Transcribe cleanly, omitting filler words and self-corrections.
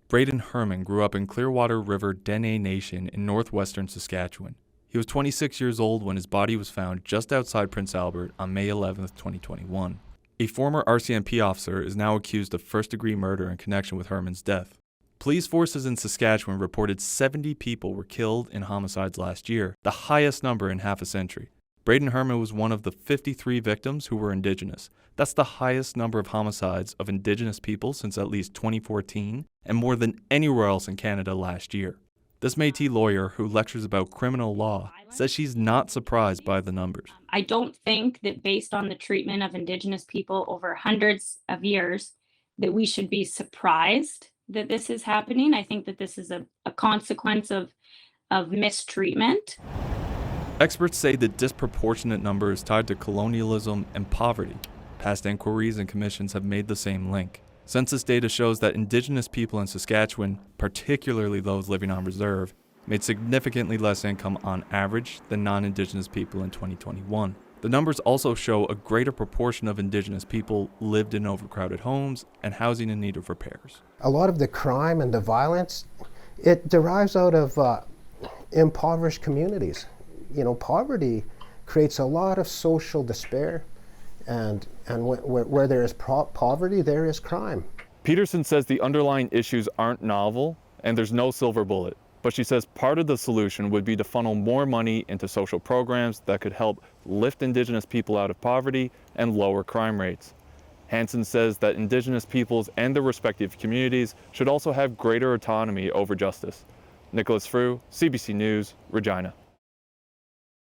Braden Herman grew up in Clearwater River Dene Nation in northwestern Saskatchewan. He was 26 years old when his body was found just outside Prince Albert on May 11, 2021. A former RCMP officer is now accused of first-degree murder in connection with Herman's death. Police forces in Saskatchewan reported 70 people were killed in homicides last year, the highest number in half a century. Braden Herman was one of the 53 victims who were Indigenous. That's the highest number of homicides of Indigenous people since at least 2014, and more than anywhere else in Canada last year. This Métis lawyer, who lectures about criminal law, says she's not surprised by the numbers. I don't think that based on the treatment of Indigenous people over hundreds of years, that we should be surprised that this is happening. I think that this is a consequence of mistreatment. Experts say the disproportionate number is tied to colonialism and poverty. Past inquiries and commissions have made the same link. Census data shows that Indigenous people in Saskatchewan, particularly those living on reserve, made significantly less income on average than non-Indigenous people in 2021. The numbers also show a greater proportion of Indigenous people lived in overcrowded homes and housing in need of repairs. A lot of the crime and the violence, it derives out of impoverished communities. You know, poverty creates a lot of social despair, and where there is poverty, there is crime. Peterson says the underlying issues aren't novel and there's no silver bullet, but she says part of the solution would be to funnel more money into social programs that could help lift Indigenous people out of poverty and lower crime rates. Hansen says that Indigenous peoples and their respective communities should also have greater autonomy over justice. Nicholas Frew, CBC News, Regina.